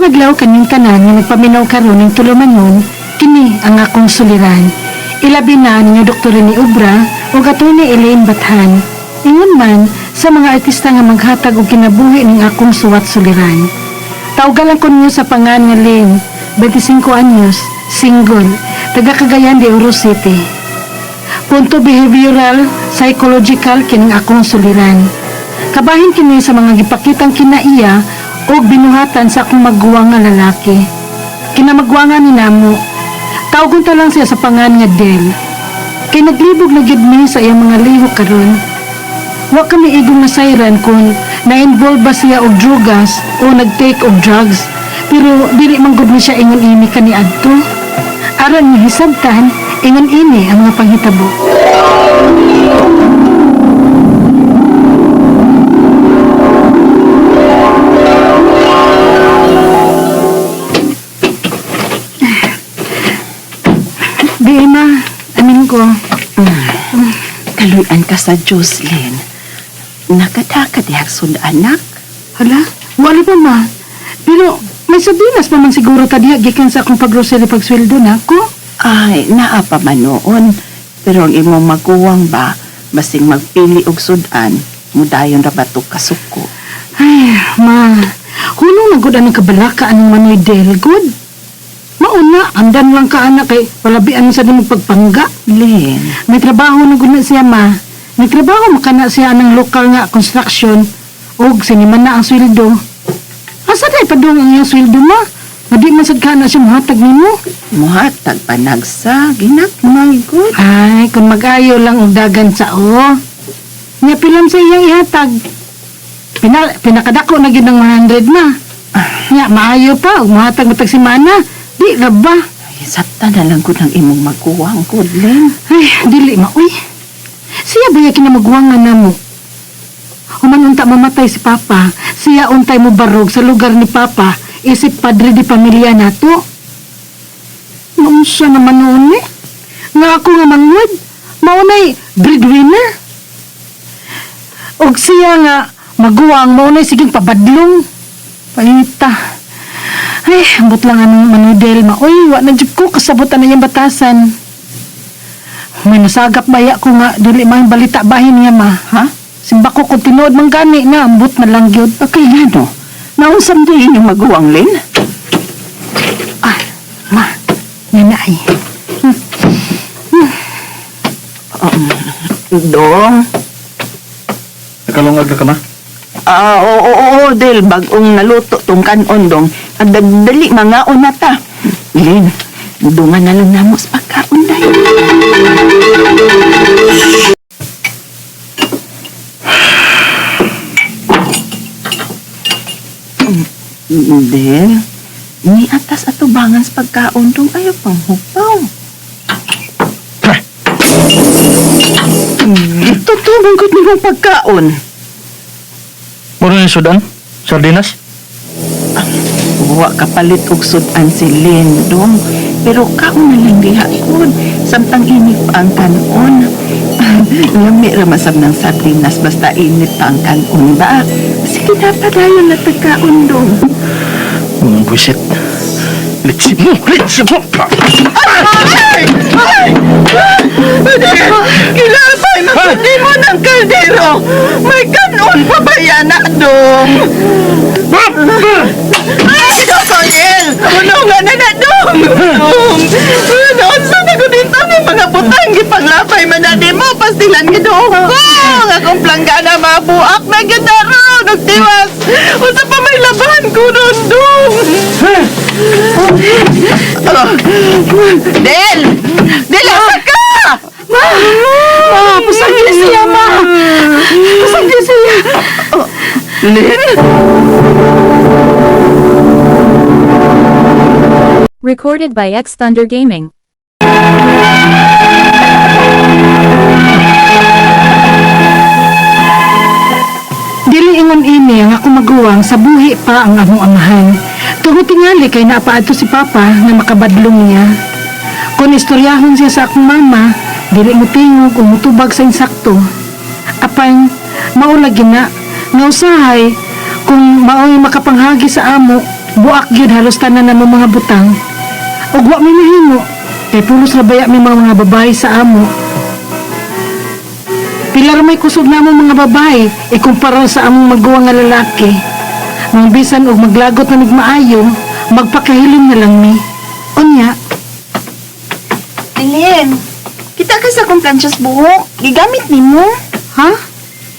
Karong adlaw kaning tanan nga nagpaminaw karon ning tulumanon, kini ang akong suliran. Ilabi na ninyo Dr. ni Ubra o Atty. Elaine Bathan. Ingon man sa mga artista nga maghatag og kinabuhi ning akong suwat suliran. Tawgalan ko ninyo sa pangan nga Lynn, 25 anyos, single, taga Cagayan de Oro City. Punto behavioral, psychological kining akong suliran. Kabahin kini sa mga gipakitang kinaiya o binuhatan sa akong magguwang nga lalaki. Kinamagwangan ni namo. Tawgon ta lang siya sa pangan nga Del. Kay naglibog na gid mi sa iyang mga lihok karon. Wa kami igong nasayran kung na-involve ba siya og drugas o nag-take og drugs. Pero dili man gud mi siya ingon ini kaniadto. Aron ni hisabtan, ingon ini ang mga panghitabo. Di ma, amin ko. Kaluyan ka sa Jocelyn. Nakadaka dihag sud anak. Hala, wala pa ma. Pero may sabinas pa man siguro tadiya gikan sa akong pag-grocery pagsweldo na ko. Ay, naa pa man noon. Pero ang imong maguwang ba, basing magpili og sudan, mudayon ra batok kasuko. Ay, ma. Hunong na gud ang kabalaka anong Manoy Del, good. Mauna, andan lang ka anak kay palabian sa din pagpangga. Lynn, May trabaho na gud na siya ma. May trabaho makana siya ng lokal nga construction. Og siniman na ang sweldo. Asa day padung ang iyang sweldo ma? Madi man sad kana siya mahatag nimo. muhatag panagsa, ginak my good. Ay, kung mag-ayo lang og dagan sa o. Nya pilam sa iyang ihatag. Pinakadako na gid ng 100 ma. Nya maayo pa og mahatag matag semana. Di ra ba? Ay, sabta na lang ko ng imong maguwang good, Lynn. Ay, dili maoy. Siya ba yung kinamagwangan na mo? Human unta mamatay si Papa, siya untay mo barog sa lugar ni Papa, isip padre di pamilya nato. Maunsa naman noon eh. Nga ako nga mangwad, maunay breadwinner. Og siya nga maguwang, maunay siging pabadlong. Paita. Ay, ambot lang anong manudel maoy, wa na jud ko kasabot na yung batasan. May nasagap baya ko nga dili man balita bahin niya ma, ha? Simba ko kung tinuod man gani na ambot na lang gyud. Okay nga no, nausam din yung maguwang, Lynn. Ah, ma, nanay. Dong. Nakalungag na ka ma? Oo, Del, bagong naluto tong kanon dong. Ang dali mga unata. Lynn, dungan na lang namo sa pagkaon dahil. Del, ni atas atubangan sa pagkaon dong ayaw pang hupaw. Tutubong ko nung pagkaon. Muro ni sudan? Sardinas? Wa kapalit og sudan si Lynn dong. Pero kaon na lang diha kun samtang init pa ang kanon. Lami ra masab ng sardinas basta init pa ang kanon ba? Sige na padayon na pagkaon dong. Mga buwisit. Litsip mo! Litsip mo! Ay! Kilapay, magkundi mo ng kaldero! May kanon pa ba yan na dong? Ay, Dokoyel! Tulungan na na dong! Noon sa ko dito may mga butang gipanglapay manadi mo pastilan gidong ko! Akong planggana mabuak na gitaro! Nagtiwas! Unsa pa may laban ko nun dong! Del! Del, asa ka! Ma! Pasagin siya, ma! Pasagin siya! Lynn? Recorded by X Thunder Gaming. Dili ingon ini ang ako maguwang sa buhi pa ang among amahan. Tungod tingali kay naapaadto si Papa nga makabadlong niya. Kung istoryahon siya sa akong mama, dili mo tingog o mutubag sa insakto. Apan, maulagi na, nga usahay, kung mao'y makapanghagi sa amo, Buak gyud halos tanan na mga butang. Ug wa may mahimo. Kay pulos ra baya may mga babae sa amo. Pila ra may kusog namo mga babae ikumpara sa among maguwang nga lalaki. Nang bisan og maglagot na nigmaayo, magpakahiling na lang mi. Unya, Aileen, kita ka sa kong planchas buhok. Gigamit ni mo. ha?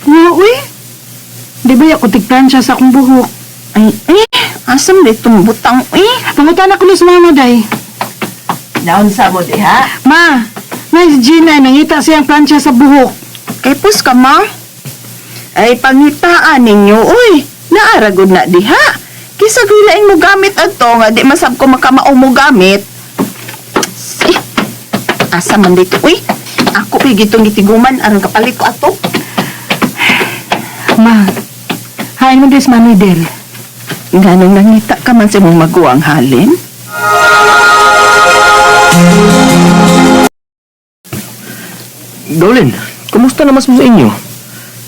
Nga uy? Di ba ako tigplansya sa akong buhok? Ay, asam na itong butang, Pangutan ako ni sa mama, day. Naon sa mo, diha? Ma, na si Gina, nangita siyang plansya sa buhok. Kay pus ka, ma. Ay, pangitaan ninyo, naaragod na diha. Kisa gilaing mo gamit ato nga, di masab ko makamao mo gamit. Asa man dito, Ako gitong gitiguman, arang kapalit ko ato. Ma, hain mo des Manoy Del. Ganong nangita ka man sa mong maguwang halin? Gawlin, kumusta naman sa inyo?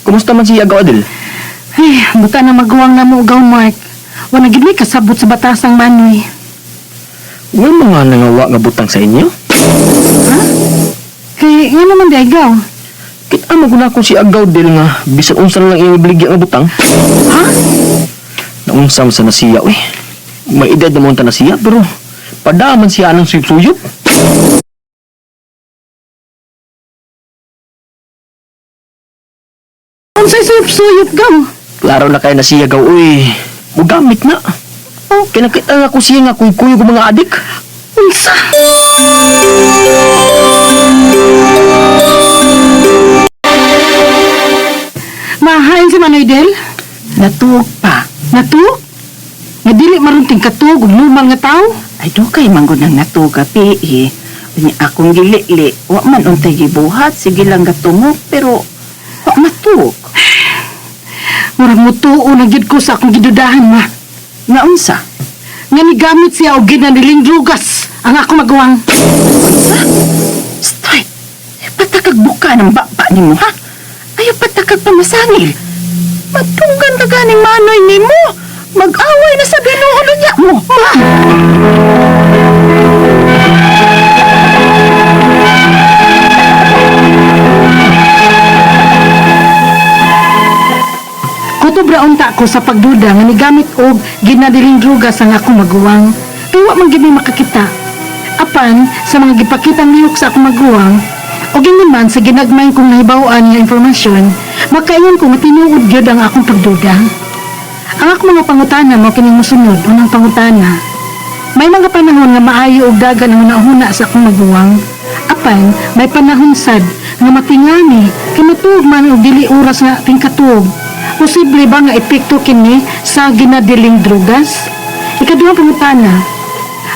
Kumusta man si Agaw Adel? Ay, buta na maguwang na mo, Gaw Mark. Wala gid may kasabot sa batasang Manoy. May mga nangawa nga butang sa inyo? Kay, nga naman day, Gaw. Kita mo guna ko si Agaw Adel nga bisan unsa na lang iyong ibaligya nga butang? Ha? Naunsam sa nasiya, May edad na monta na siya, pero padaman siya ng suyop-suyop. Ang say suyop-suyop, Gaw. Klaro na kayo na siya gaw, Mugamit na. Kinakita nga ko siya nga kuy-kuy ko mga adik. Unsa? Mahain si Manoy Del? Natuog pa. Natuog? Nga dili marunting katuog ug normal nga tao? Ay, do kay manggod ng natuog ka, Unya akong gili-li, wa man untay gibuhat, sige lang gatungog, pero wa matuog. Murag mutuo na gid ko sa akong gidudahan, ma. Nga unsa? Nga nigamit siya og ginaniling drugas ang ako magawang. Unsa? Stoy! Patakag buka ng baba ni mo, ha? Ayaw patakag pamasangil. Matunggan ka ganing manoy ni mo. Mag-away na sa binuulo niya mo. Ma! Kutubra unta ko sa pagduda nga nigamit og ginadiling drugas ang ako maguwang. Kaya wa man gid may makakita. Apan sa mga gipakitang lihok sa ako maguwang, o naman sa ginagmay kong nahibawan nga impormasyon, makaingon ko nga tinuod gyud ang akong pagduda. Ang akong mga pangutana mo kining mosunod unang pangutana. May mga panahon nga maayo og dagan ang nauna sa akong maguwang. Apan may panahon sad nga matingani kay matuog man og dili oras nga tingkatuog. Posible ba nga epekto kini sa ginadiling drugas? Ikaduhang pangutana.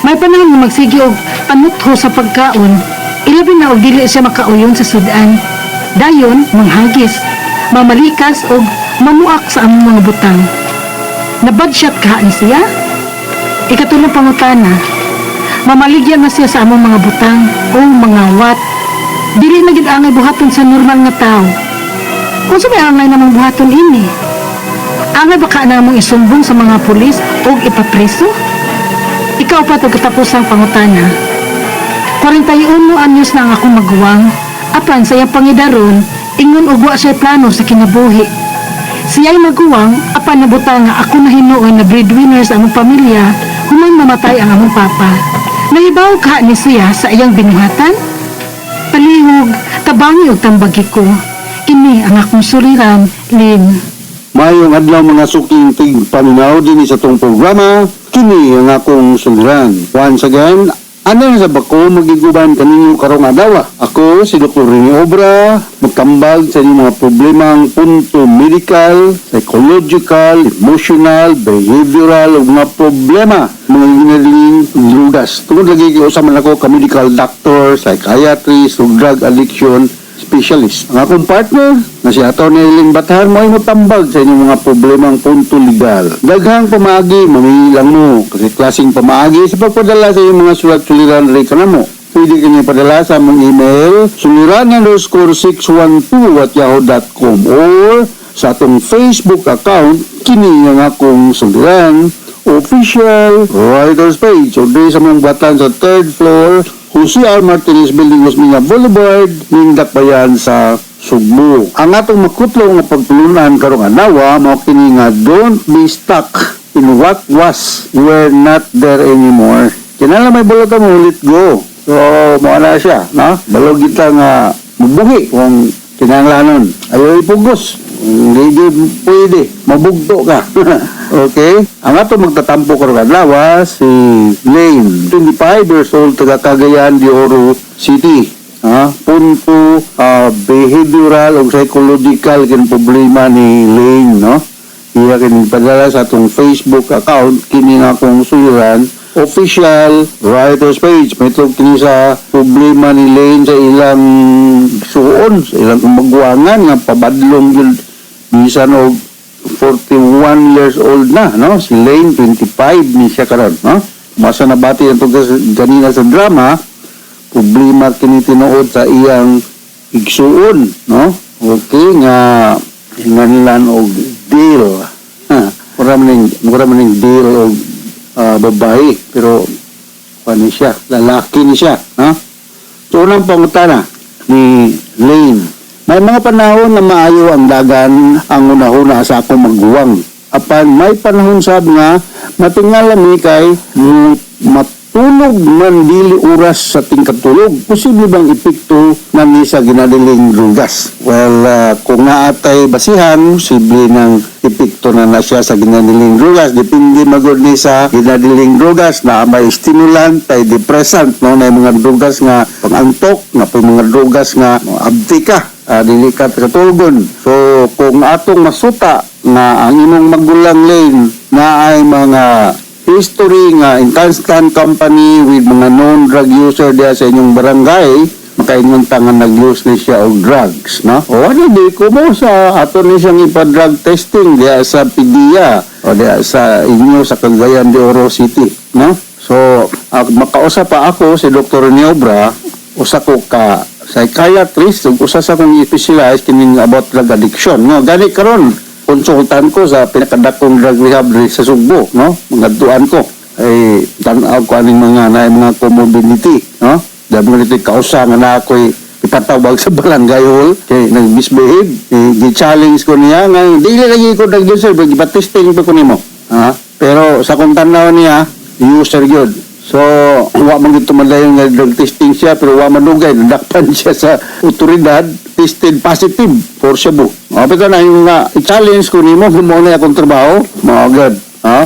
May panahon nga magsige og panutho sa pagkaon. Ilabi na og dili siya makauyon sa sudan. Dayon, manghagis, mamalikas og mamuak sa among mga butang. Nabadshot ka ni siya? Ikatulong pangutana. Mamaligyan na siya sa among mga butang o mga wat. Dili na gid angay buhaton sa normal nga tao. Kung sa may angay namang buhaton ini, angay baka namang isumbong sa mga pulis o ipapreso? Ikaw pa ito katapusang pangutana. 41 anyos na ang akong maguwang. Apan sa iyang pangidaron, ingon ugwa siya plano sa kinabuhi. Siya'y maguwang, apan nabutang nga ako na hinuon na breadwinner sa among pamilya, human mamatay ang among papa. Nahibaw ka ni siya sa iyang binuhatan? Palihog, tabangi og tambagi ko. Ini ang akong suliran, Lynn. Mayong adlaw mga suking tigpaminaw din sa tong programa, kini ang akong suliran. Once again, ano sa bako magiguban kaninyo karong adlaw. Ako si Dr. Rene Obra, magkambag sa inyong mga problemang punto medical, psychological, emotional, behavioral ug mga problema mga ginadling drugas. Tungod lagi kayo sa man ako ka medical doctor, psychiatrist ug drug addiction specialist. Ang akong partner na si Atty. Eileen Bathan mo ay matambag sa inyong mga problemang punto legal. Daghang pamaagi, mamilang mo. Kasi klaseng pamaagi sa pagpadala sa iyong mga sulat-suliran rin ka na mo. Pwede ka niya padala sa among email suliran_612@yahoo.com or sa atong Facebook account kini ang akong suliran official writer's page. So, di sa mong batan sa 3rd floor, Jose R. Martinez Building, Osmeña Boulevard, ning dakbayan sa Sugbo. Ang atong makutlo nga pagtulunan karong adlaw mao kini nga don't be stuck in what was, we're not there anymore. Kinala may bulata mo, let go. So, mao na siya, no? Balog kita nga mubuhi kung kinahanglanon. Ayaw ipugos. Hindi pwede. Mabugto ka. Okay? Ang ato magtatampo karong adlaw si Lane, 25 years old, taga Cagayan de Oro City. Punto behavioral o psychological kin problema ni Lane, no? Iya kin padala sa atong Facebook account kini nga akong suliran official writer's page. May ito kini sa problema ni Lane sa ilang suon, sa ilang magwangan nga pabadlong yun bisan og 41 years old na, no? Si Lane 25 ni siya karon, no? Masa nabati ito ganina sa drama, problema kini tinuod sa iyang igsuon, no? Okay nga hinganlan og deal. Mura maning deal og babae, pero ano siya, lalaki ni siya, ha? So unang pangutana ni Lane, may mga panahon na maayo ang dagan ang unahuna sa akong magguwang. Apan may panahon sab nga matingala mi kay matulog man dili oras sa tingkatulog. Posible bang epekto na ni sa ginadiling drugas? Well, kung naatay basihan, posible ng epekto na siya sa ginadiling drugas. Depende magod ni sa ginadiling drugas na may stimulant, tay depressant, no? Na mga drugas nga pangantok, na mga drugas nga abtika. Dili ka katulgon. So, kung atong masuta na ang imong magulang Lane na ay mga history nga in constant company with mga known drug user diya sa inyong barangay, makaingon nga nag-use ni siya og drugs, no? O ano di ko mo sa ato ni siyang ipa-drug testing diya sa PDEA o diya sa inyo sa Cagayan de Oro City, no? So, makausap pa ako si Dr. Niobra, usa ko ka psychiatrist, ug usa sa kong specialize kining about drug addiction, no? Gani karon konsultan ko sa pinakadakong drug rehab sa Sugbo, no? Mga duan ko ay tanaw ko aning mga comorbidity, no? Dahil ito kausa nga na ako'y ipatawag sa barangay hall kay nag-misbehave, i-challenge ko niya nga dili lagi ko nag-user, ipa-testing pa ko nimo, ha? Pero sa kong tanaw niya user gyud. So, wa man gito madayon nga drug testing siya, pero wa manugay, nadakpan siya sa otoridad, tested positive for Cebu. Pero na yung i-challenge ko nimo, gumawa na akong trabaho, mga agad. Ha?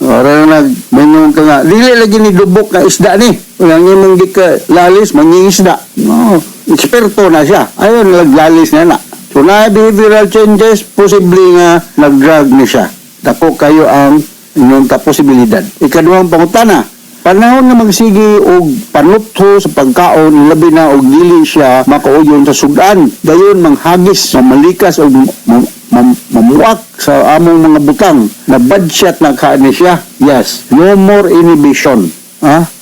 Ora nag-minong ka nga, dili lagi ni dubok na isda ni. Ang imong di ka lalis, mangingisda. No, eksperto na siya. Ayun, naglalis na na. So, na behavioral changes, posible nga nag-drug ni siya. Dako kayo ang inyong kaposibilidad. Ikaduhang pangutana, panahon na magsigi og panutho sa pagkaon, labi na og dili siya makauyon sa sudan, dayon manghagis, mamalikas og mamuak sa among mga butang, na bad shot na kaani siya. Yes, no more inhibition.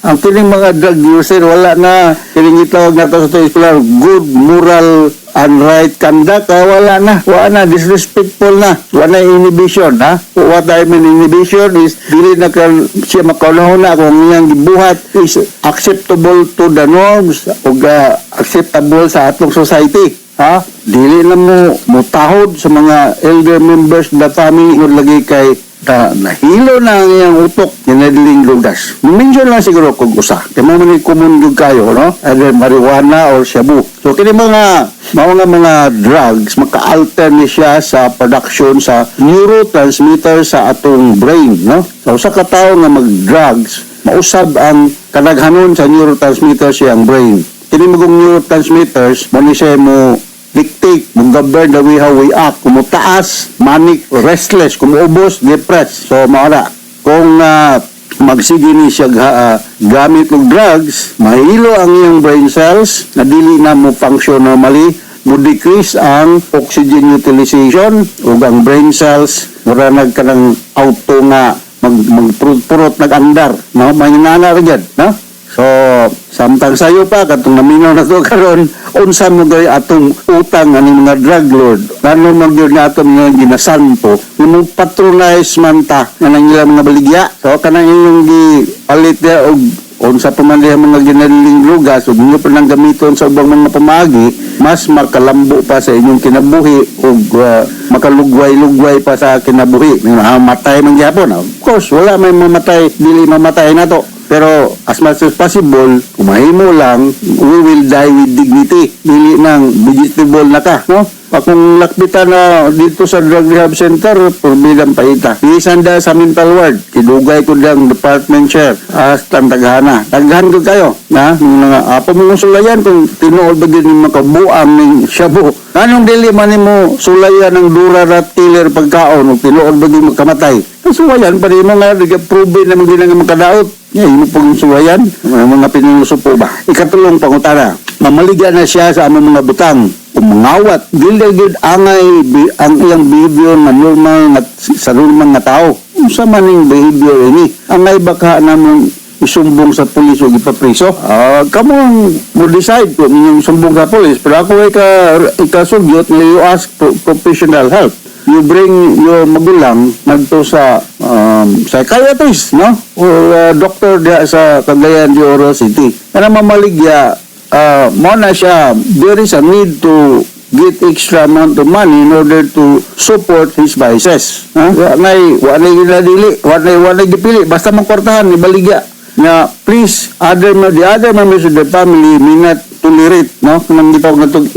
Ang kining mga drug user, wala na kining itawag nato sa eskwela, good moral and right conduct, wala na, disrespectful na, wala inhibition, ha? What I mean inhibition is, dili na siya makaunahon na kung iyang gibuhat is acceptable to the norms o acceptable sa atong society, ha? Dili na mo mutahod sa mga elder members of the family o lagi kay nahilo na ang iyang utok ginadiling drugas. Mention lang siguro kung usa. Kaya mga common yung kayo, no? Either marijuana or shabu. So, kini mga drugs, maka-alter ni siya sa production sa neurotransmitter sa atong brain, no? So, sa katao nga mag-drugs, mausab ang kanaghanon sa neurotransmitter siyang brain. Kini mga neurotransmitters, mo ni siya mo dictate, mag-govern the way how we act, kumutaas, manic, restless, kumuubos, depressed. So, maara, kung magsige ni siya gamit ng drugs, mahilo ang iyong brain cells, na dili na mo function normally, mo decrease ang oxygen utilization, ug ang brain cells, mura nagkanang auto nga, magpurot, nag-andar, no? Mahinana rin yan, no? So, samtang sayo pa, katong naminaw na to karon, unsa mo gay atong utang ani mga drug lord. Ano man gyud na atong mga ginasampo, mo patronize man ta nga nang ilang mga baligya. So, kanang inyong gipalit ya og unsa pa man diha mga ginaliling lugas ug inyo pa nang gamiton sa ubang mga pamagi, mas makalambo pa sa inyong kinabuhi ug makalugway-lugway pa sa kinabuhi. Matay man gyapon. Of course, wala may mamatay, dili mamatay nato. Pero as much as possible, kung mahimo lang, we will die with dignity. Dili nang vegetable na ka, no? Akong lakbitan na dito sa drug rehab center, purbilang paita. Isanda sa mental ward, kidugay ko lang department chair, astang taghana. Taghan ko kayo, na? Mga apo mong sulayan kung tinuol ba din yung makabuang ng shabu. Anong dili man mo sulayan ng durarat killer pagkaon, o tinuol ba din makamatay? Suwayan pa rin mo nga, nag-approve na mga ginang makadaot. Yung pong suwayan, mga pinusupo ba? Ikatulong pangutana, mamaliga na siya sa among mga butang. Umangawat, gilagid angay ang iyang behavior na normal sa normal nga tao. Sa maning behavior ini, angay baka namang isumbong sa pulis o ipapriso. Kamu mo decide kung inyong sumbong sa pulis, pero ako ikasugyot na you ask professional help. You bring your magulang nagto sa psychiatrist, no? Or doctor dia sa Cagayan de Oro City. Para mamaligya, mo na siya, there is a need to get extra amount of money in order to support his vices. Wanay ginadili, wanay gipili, basta magkwartahan, ibaligya. Na please, the other members of the family may not tolerate, no? Kung gitawag na itong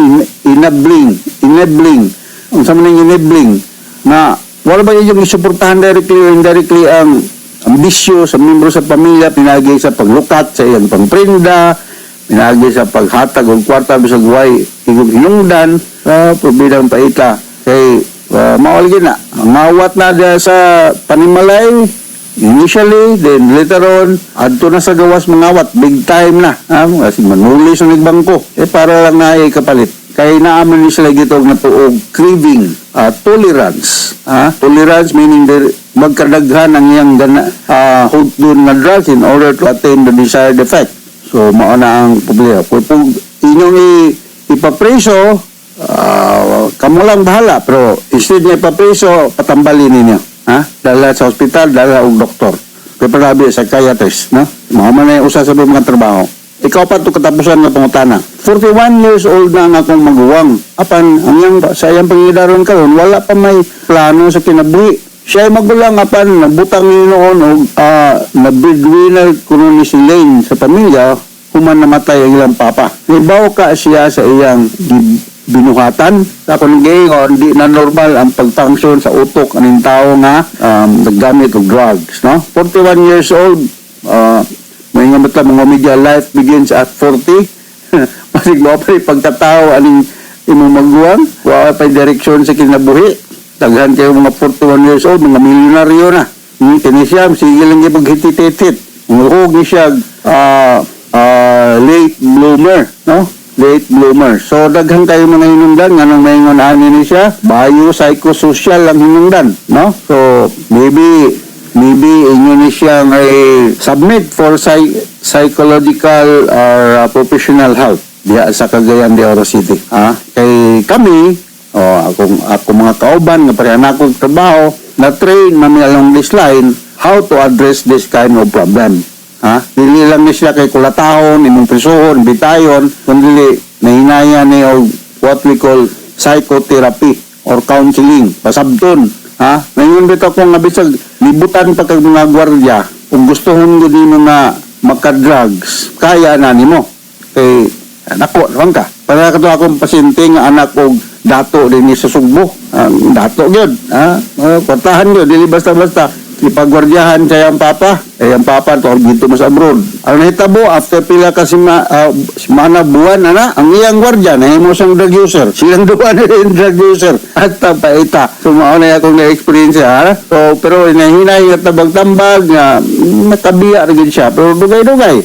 enabling. Ang sa maning enabling, na wala ba yung isuportahan directly or indirectly ang ambisyo sa membro sa pamilya, pinagi sa paglukat sa iyang pangprenda, pinagi sa paghatag o kwarta bisag way hinungdan, probidang paita. Kay mauligin na, mawat na dia sa panimalay, initially, then later on, adto na sa gawas mangawat, big time na. Kasi manuli sa nagbangko. Para lang na kapalit. Kaya naaman ni sila gitog na tuog craving, tolerance. Tolerance meaning magkadaghan ang iyang hudon na drugs in order to attain the desired effect. So, mauna ang problema. Kung inyong ipapreso, kamo lang bahala. Pero instead na ipapreso, patambalin ninyo. Dala sa hospital, dala og doktor. Kaya parabi, psychiatrist. Mga man na usa sa mga trabaho. Ikaw pa ito katapusan na pangutana. 41 years old na ang akong maguwang. Apan, sa iyang pangidaron karon wala pa may plano sa kinabuhi. Siya ay magulang apan, nabutang niyo noon o na breadwinner kuno ni si Lane sa pamilya, human namatay ang ilang papa. Ibaw ka siya sa iyang binuhatan. Ako nang gayon, di na normal ang pag-function sa utok aning tao nga naggamit og drugs. No? 41 years old, may nga matla mga media, life begins at 40. Masig mo pa rin pagkatao aning imong maguwang, wala pa direksyon sa kinabuhi. Daghan kayo mga 41 years old, mga milyonaryo na. Kini siya, sige lang yung paghititit-hit. Umuhog ni siya late bloomer, no? Late bloomer. So, daghan kayo mga hinungdan, nga nang may ngunaan ni siya, biopsychosocial ang hinungdan, no? So, maybe inyo ni siya submit for psychological or professional help diya sa Cagayan de Oro City. Kay kami, ako mga kauban, nga parehan akong trabaho, na-train namin along this line how to address this kind of problem. Dili lang ni siya kay kulatahon, imong prisuhon, bitayon, kundi nahinaya ni what we call psychotherapy or counseling, pasabton. Ngayon dito kung nabisag, libutan pa kag mga gwardiya, kung gustohon ko din mo na maka-drugs, kaya na nimo. Kay, nako, naman ka. Para ka ito akong pasyente nga anak o dato din sa Sugbo. Dato yun. Kwartahan yun, dili basta-basta. Ipagwardyahan siya ang papa. Ang papa to dito mas abroad. Ang nahitabo after pila kasi mana buwan ang iyang gwardya na mo sang drug user. Silang duwa na yung drug user. At paita. So mao na akong na-experience So pero inahinay nga tabag-tambag nga nakabiya rin siya. Pero dugay-dugay.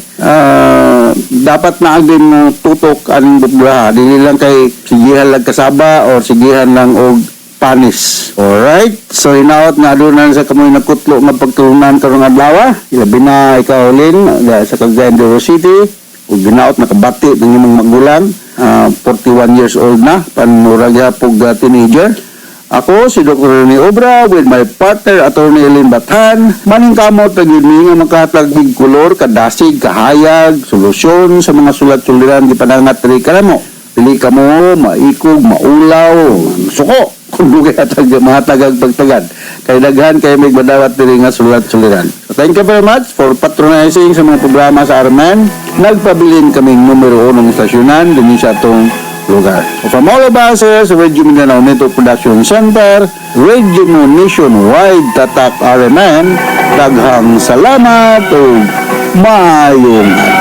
Dapat na agin mo tutok aning butbura. Dili lang kay sigihan lang kasaba or sigihan lang og Spanish. Alright? So, hinaot nga doon sa kamoy nakutlo nga pagtulunan karong adlaw. Ilabi na ikaw, Lynn, sa Cagayan de Oro City. Ug ginaot nakabati ng imong magulang. 41 years old na. Panurag pug teenager. Ako, si Dr. Rene Obra, with my partner, Atty. Ellen Bathan. Maning kamot na yun nga makahatag big kolor, kadasig, kahayag, solusyon sa mga sulat-suliran di panangat rin ka na mo. Pili ka mo, maikog, maulaw, suko. Kung dugay atag mga tagag pagtagad. Kay daghan kay may badawat diri nga sulat-suliran. So, thank you very much for patronizing sa mga programa sa Arman. Nagpabilin kaming numero 1 ng istasyonan din sa atong lugar. So, from all of us here sa Radio Mindanao Network Production Center, Radio mo Nationwide Tatak RMN, daghang salamat o maayong